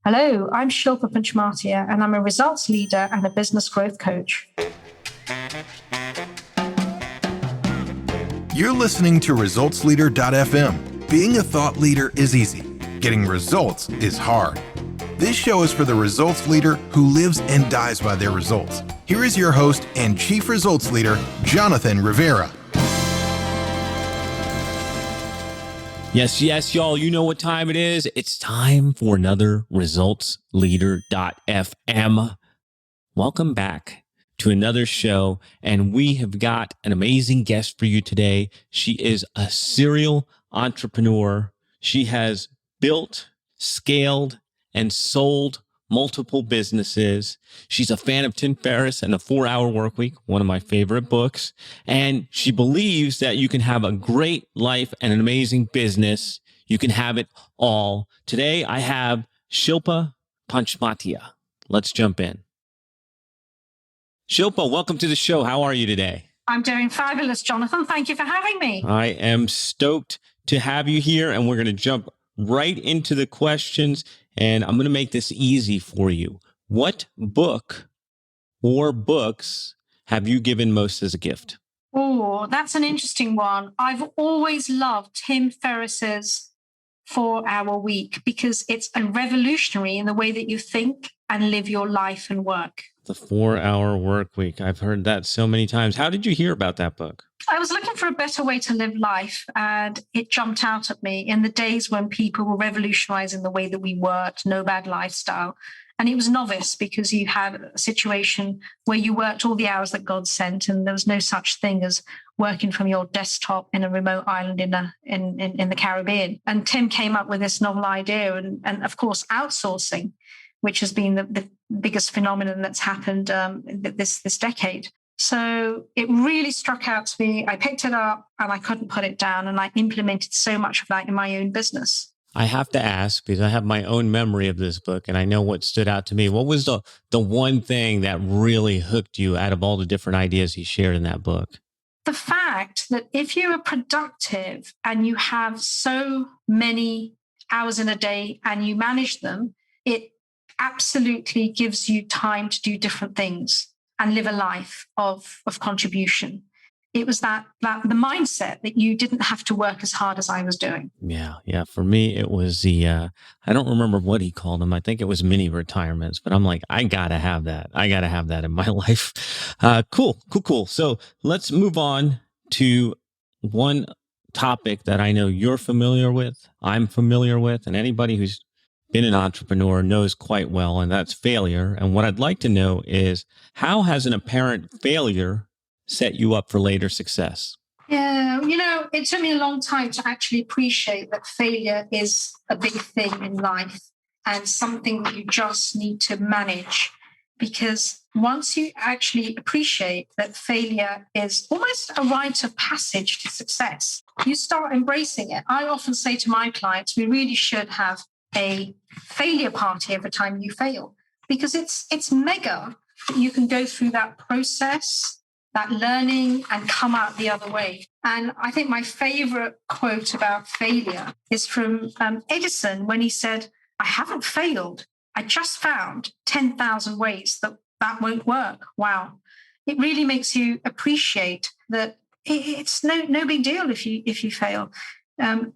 Hello, I'm Shilpa Panchmatia, and I'm a results leader and a business growth coach. You're listening to ResultsLeader.fm. Being a thought leader is easy. Getting results is hard. This show is for the results leader who lives and dies by their results. Here is your host and Chief Results Leader, Jonathan Rivera. Yes, y'all. You know what time it is. It's time for another ResultsLeader.fm. Welcome back to another show, and we have got an amazing guest for you today. She is a serial entrepreneur. She has built, scaled, and sold multiple businesses. She's a fan of Tim Ferriss and the 4-Hour Workweek, one of my favorite books. And she believes that you can have a great life and an amazing business. You can have it all. Today, I have Shilpa Panchmatia. Let's jump in. Shilpa, welcome to the show. How are you today? I'm doing fabulous, Jonathan. Thank you for having me. I am stoked to have you here, and we're going to jump right into the questions. And I'm going to make this easy for you. What book or books have you given most as a gift? Oh, that's an interesting one. I've always loved Tim Ferriss's 4-Hour Week because it's a revolutionary in the way that you think and live your life and work. The 4-Hour Workweek. I've heard that so many times. How did you hear about that book? I was looking for a better way to live life, and it jumped out at me in the days when people were revolutionizing the way that we worked, no bad lifestyle. And it was novice because you had a situation where you worked all the hours that God sent, and there was no such thing as working from your desktop in a remote island in the Caribbean. And Tim came up with this novel idea, and of course, outsourcing, which has been the biggest phenomenon that's happened this decade. So it really struck out to me. I picked it up and I couldn't put it down, and I implemented so much of that in my own business. I have to ask, because I have my own memory of this book and I know what stood out to me. What was the one thing that really hooked you out of all the different ideas he shared in that book? The fact that if you are productive and you have so many hours in a day and you manage them, it absolutely gives you time to do different things and live a life of contribution. It was the mindset that you didn't have to work as hard as I was doing. Yeah. For me, it was I don't remember what he called them. I think it was mini retirements, but I'm like, I got to have that. I got to have that in my life. Cool. So let's move on to one topic that I know you're familiar with, I'm familiar with, and anybody who's been an entrepreneur knows quite well, and that's failure. And what I'd like to know is, how has an apparent failure set you up for later success? Yeah, it took me a long time to actually appreciate that failure is a big thing in life and something that you just need to manage. Because once you actually appreciate that failure is almost a rite of passage to success, you start embracing it. I often say to my clients, we really should have a failure party every time you fail, because it's mega that you can go through that process, that learning, and come out the other way. And I think my favorite quote about failure is from Edison, when he said, "I haven't failed. I just found 10,000 ways that won't work." Wow. It really makes you appreciate that it's no big deal if you fail.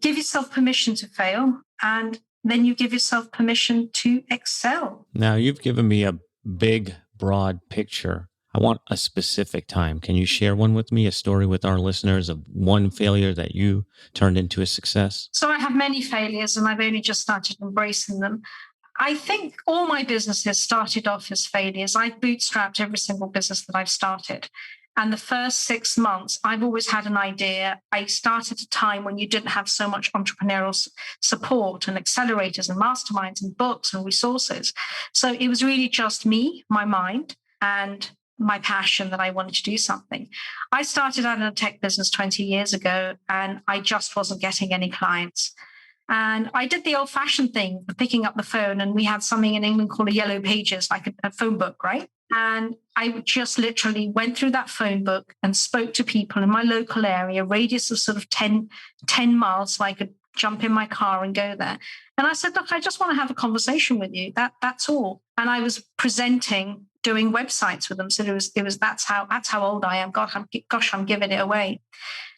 Give yourself permission to fail, and then you give yourself permission to excel. Now, you've given me a big, broad picture. I want a specific time. Can you share one with me, a story with our listeners of one failure that you turned into a success? So I have many failures, and I've only just started embracing them. I think all my businesses started off as failures. I've bootstrapped every single business that I've started. And the first 6 months, I've always had an idea. I started at a time when you didn't have so much entrepreneurial support and accelerators and masterminds and books and resources. So it was really just me, my mind, and my passion that I wanted to do something. I started out in a tech business 20 years ago, and I just wasn't getting any clients. And I did the old-fashioned thing of picking up the phone, and we had something in England called a yellow pages, like a phone book, right? And I just literally went through that phone book and spoke to people in my local area, radius of sort of 10 miles, so I could jump in my car and go there. And I said, look, I just want to have a conversation with you. That's all. And I was presenting, doing websites with them. So that's how old I am. Gosh, I'm giving it away.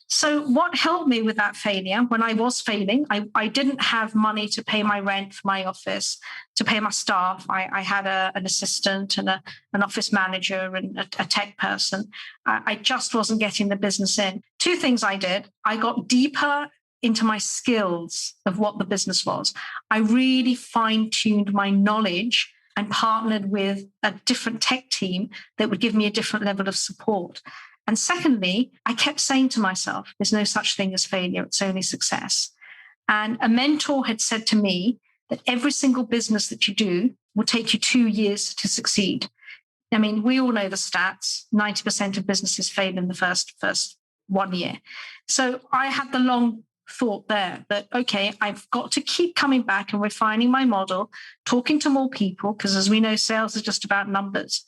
So what helped me with that failure, when I was failing, I didn't have money to pay my rent for my office, to pay my staff. I had an assistant and an office manager and a tech person. I just wasn't getting the business in. Two things I did. I got deeper into my skills of what the business was. I really fine-tuned my knowledge and partnered with a different tech team that would give me a different level of support. And secondly, I kept saying to myself, there's no such thing as failure, it's only success. And a mentor had said to me that every single business that you do will take you 2 years to succeed. I mean, we all know the stats, 90% of businesses fail in the first 1 year. So I had the long thought there that, okay, I've got to keep coming back and refining my model, talking to more people, because as we know, sales is just about numbers.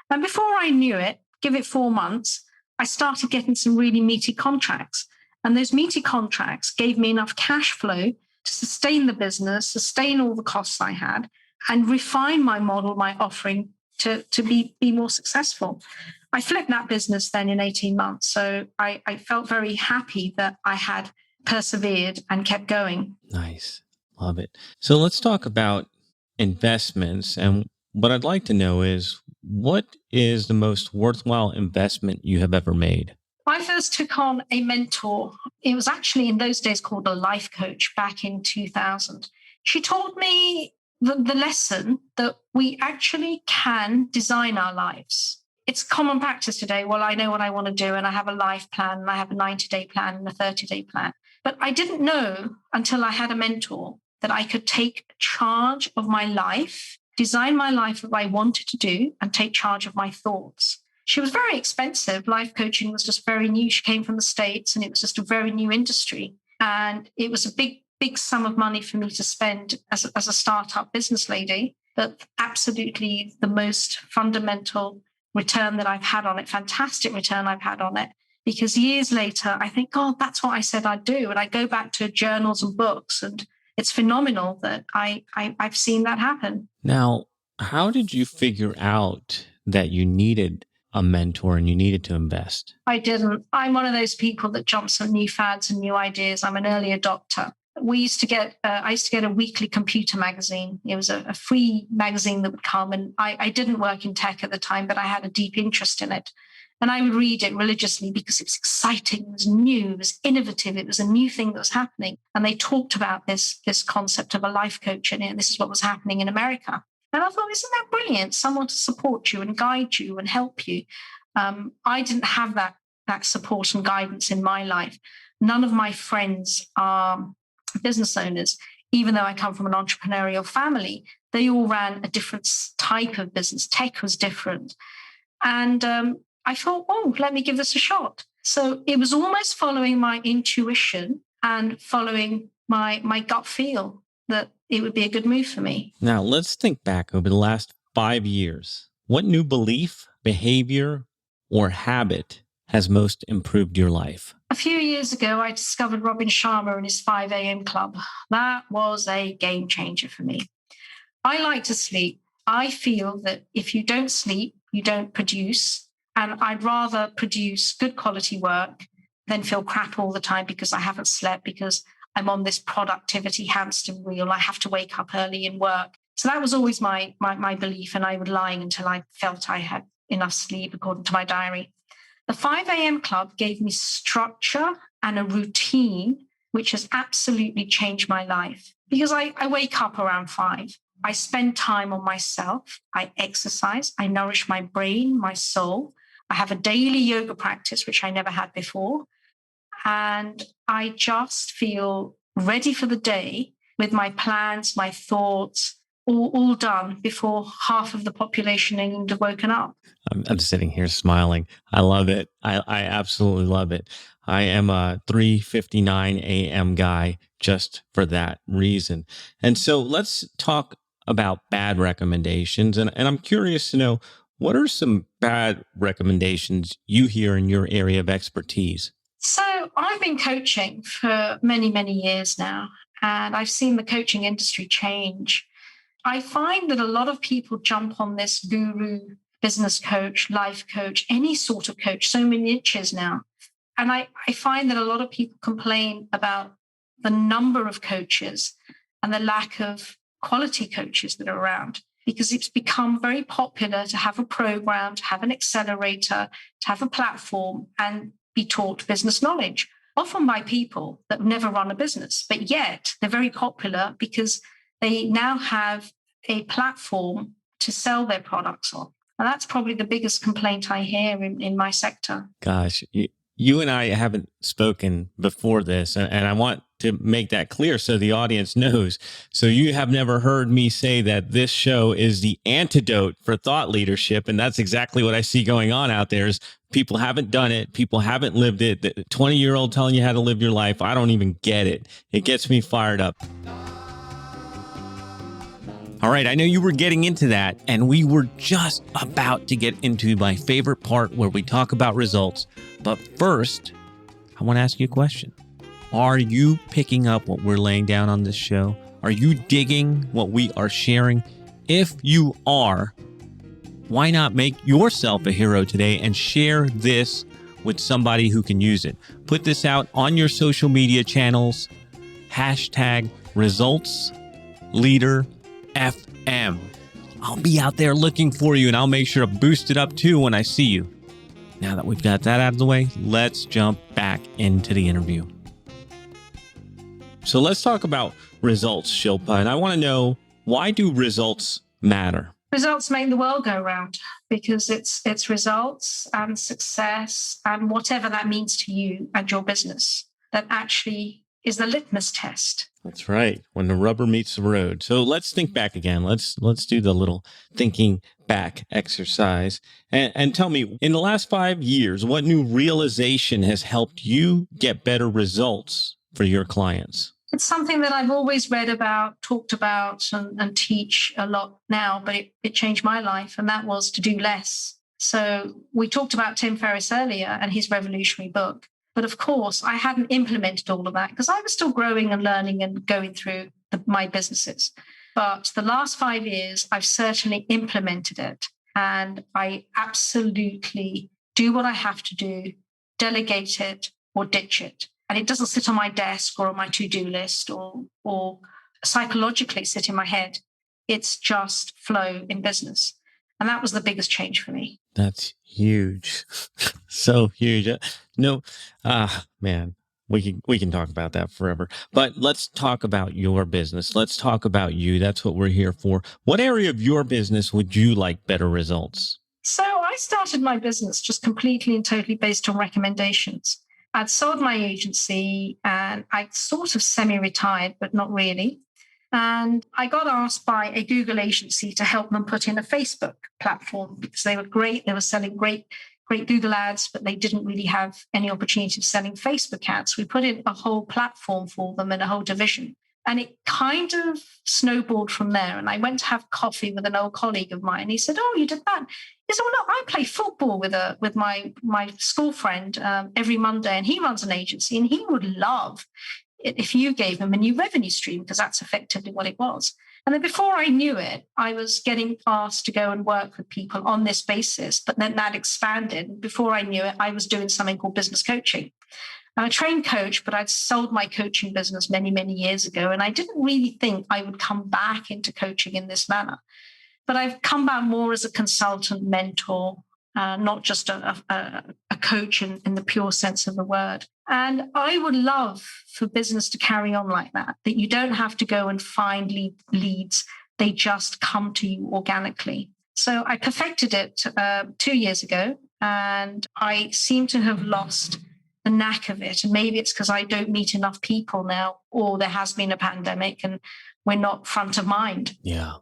And before I knew it, give it 4 months, I started getting some really meaty contracts. And those meaty contracts gave me enough cash flow to sustain the business, sustain all the costs I had, and refine my model, my offering to be more successful. I flipped that business then in 18 months. So I felt very happy that I had persevered and kept going. Nice. Love it. So let's talk about investments. And what I'd like to know is, what is the most worthwhile investment you have ever made? I first took on a mentor. It was actually in those days called a life coach back in 2000. She taught me the lesson that we actually can design our lives. It's common practice today. Well, I know what I want to do, and I have a life plan, and I have a 90-day plan and a 30-day plan. But I didn't know until I had a mentor that I could take charge of my life, design my life that I wanted to do, and take charge of my thoughts. She was very expensive. Life coaching was just very new. She came from the States, and it was just a very new industry. And it was a big sum of money for me to spend as a startup business lady, but absolutely the most fundamental return that I've had on it, fantastic return I've had on it. Because years later, I think, God, that's what I said I'd do. And I go back to journals and books, and it's phenomenal that I've seen that happen. Now, how did you figure out that you needed a mentor and you needed to invest? I didn't. I'm one of those people that jumps on new fads and new ideas. I'm an early adopter. I used to get a weekly computer magazine. It was a free magazine that would come, and I didn't work in tech at the time, but I had a deep interest in it. And I would read it religiously because it was exciting, it was new, it was innovative, it was a new thing that was happening. And they talked about this concept of a life coach in it, and this is what was happening in America. And I thought, isn't that brilliant? Someone to support you and guide you and help you. I didn't have that support and guidance in my life. None of my friends are business owners, even though I come from an entrepreneurial family. They all ran a different type of business. Tech was different. And I thought, let me give this a shot. So it was almost following my intuition and following my gut feel that it would be a good move for me. Now, let's think back over the last 5 years. What new belief, behavior, or habit has most improved your life? A few years ago, I discovered Robin Sharma and his 5 a.m. club. That was a game changer for me. I like to sleep. I feel that if you don't sleep, you don't produce. And I'd rather produce good quality work than feel crap all the time because I haven't slept, because I'm on this productivity hamster wheel. I have to wake up early and work. So that was always my belief, and I would lie until I felt I had enough sleep according to my diary. The 5 a.m. club gave me structure and a routine, which has absolutely changed my life, because I wake up around 5. I spend time on myself. I exercise. I nourish my brain, my soul. I have a daily yoga practice, which I never had before. And I just feel ready for the day with my plans, my thoughts, all done before half of the population in England have woken up. I'm sitting here smiling. I love it. I absolutely love it. I am a 3:59 a.m. guy just for that reason. And so let's talk about bad recommendations. And I'm curious to know, what are some bad recommendations you hear in your area of expertise? So So I've been coaching for many, many years now, and I've seen the coaching industry change. I find that a lot of people jump on this guru, business coach, life coach, any sort of coach, so many niches now. And I find that a lot of people complain about the number of coaches and the lack of quality coaches that are around, because it's become very popular to have a program, to have an accelerator, to have a platform and be taught business knowledge, often by people that never run a business. But yet they're very popular because they now have a platform to sell their products on. And that's probably the biggest complaint I hear in my sector. Gosh, you and I haven't spoken before this, and I want to make that clear so the audience knows. So you have never heard me say that this show is the antidote for thought leadership. And that's exactly what I see going on out there is people haven't done it. People haven't lived it. The 20-year-old telling you how to live your life. I don't even get it. It gets me fired up. All right, I know you were getting into that, and we were just about to get into my favorite part where we talk about results. But first, I want to ask you a question. Are you picking up what we're laying down on this show? Are you digging what we are sharing? If you are, why not make yourself a hero today and share this with somebody who can use it? Put this out on your social media channels, #ResultsLeaderFM. I'll be out there looking for you, and I'll make sure to boost it up too when I see you. Now that we've got that out of the way, let's jump back into the interview. So let's talk about results, Shilpa. And I want to know, why do results matter? Results make the world go round, because it's results and success and whatever that means to you and your business that actually is the litmus test. That's right. When the rubber meets the road. So let's think back again. Let's do the little thinking back exercise. And tell me, in the last 5 years, what new realization has helped you get better results for your clients? It's something that I've always read about, talked about, and teach a lot now, but it changed my life, and that was to do less. So we talked about Tim Ferriss earlier and his revolutionary book. But of course, I hadn't implemented all of that because I was still growing and learning and going through my businesses. But the last 5 years, I've certainly implemented it. And I absolutely do what I have to do, delegate it or ditch it. And it doesn't sit on my desk or on my to-do list or psychologically sit in my head. It's just flow in business. And that was the biggest change for me. That's huge. So huge. No, man, we can talk about that forever. But let's talk about your business. Let's talk about you. That's what we're here for. What area of your business would you like better results? So I started my business just completely and totally based on recommendations. I'd sold my agency and I sort of semi-retired, but not really. And I got asked by a Google agency to help them put in a Facebook platform because they were great. They were selling great Google ads, but they didn't really have any opportunity of selling Facebook ads. We put in a whole platform for them and a whole division. And it kind of snowballed from there. And I went to have coffee with an old colleague of mine. He said, "Oh, you did that?" He said, "Well, no, I play football with my school friend every Monday, and he runs an agency, and he would love it if you gave him a new revenue stream," because that's effectively what it was. And then before I knew it, I was getting asked to go and work with people on this basis. But then that expanded. Before I knew it, I was doing something called business coaching. I'm a trained coach, but I'd sold my coaching business many, many years ago. And I didn't really think I would come back into coaching in this manner. But I've come back more as a consultant, mentor, not just a coach in the pure sense of the word. And I would love for business to carry on like that you don't have to go and find leads. They just come to you organically. So I perfected it 2 years ago, and I seem to have lost the knack of it. And maybe it's because I don't meet enough people now, or there has been a pandemic and we're not front of mind. Yeah.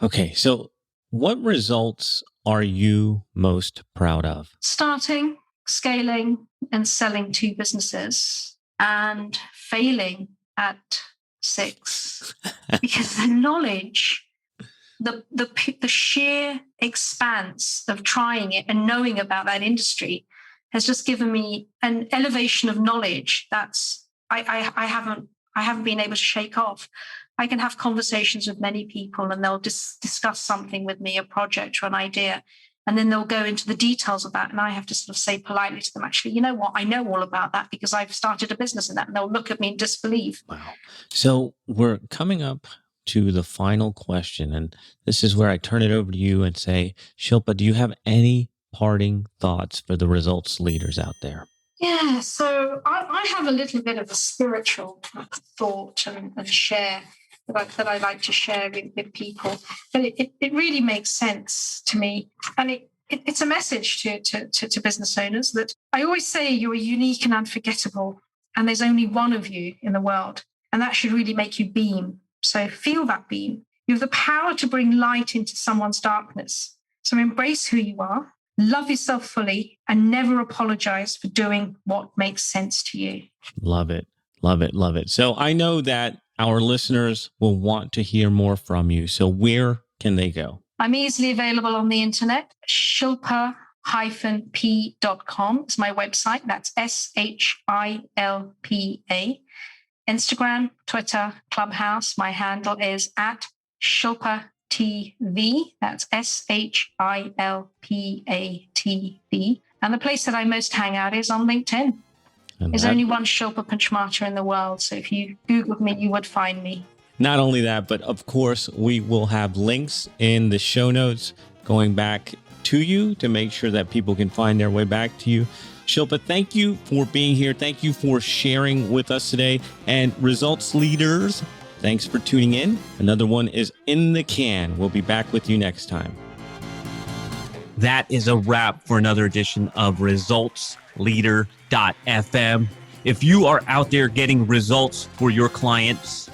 Okay. So what results are you most proud of? Starting, scaling, and selling 2 businesses and failing at 6 because the knowledge, the sheer expanse of trying it and knowing about that industry has just given me an elevation of knowledge that's I haven't been able to shake off. I can have conversations with many people and they'll discuss something with me, a project or an idea, and then they'll go into the details of that. And I have to sort of say politely to them, actually, you know what? I know all about that because I've started a business in that. And they'll look at me in disbelief. Wow. So we're coming up to the final question. And this is where I turn it over to you and say, Shilpa, do you have any parting thoughts for the results leaders out there? Yeah, so I have a little bit of a spiritual thought and share that I like to share with people. But it really makes sense to me. And it's a message to business owners that I always say you're unique and unforgettable. And there's only one of you in the world. And that should really make you beam. So feel that beam. You have the power to bring light into someone's darkness. So embrace who you are. Love yourself fully and never apologize for doing what makes sense to you. Love it. Love it. Love it. So I know that our listeners will want to hear more from you. So where can they go? I'm easily available on the internet. Shilpa-p.com is my website. That's SHILPA. Instagram, Twitter, Clubhouse. My handle is at Shilpa TV, that's SHILPATV. And the place that I most hang out is on LinkedIn. There's only one Shilpa Panchmatia in the world. So if you Googled me, you would find me. Not only that, but of course, we will have links in the show notes going back to you to make sure that people can find their way back to you. Shilpa, thank you for being here. Thank you for sharing with us today. And results leaders, thanks for tuning in. Another one is in the can. We'll be back with you next time. That is a wrap for another edition of ResultsLeader.fm. If you are out there getting results for your clients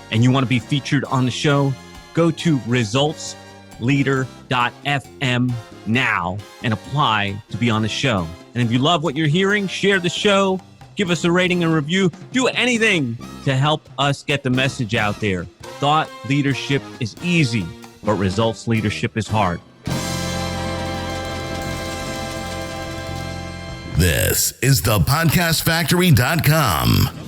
and you want to be featured on the show, go to ResultsLeader.fm now and apply to be on the show. And if you love what you're hearing, share the show. Give us a rating and review. Do anything to help us get the message out there. Thought leadership is easy, but results leadership is hard. This is thepodcastfactory.com.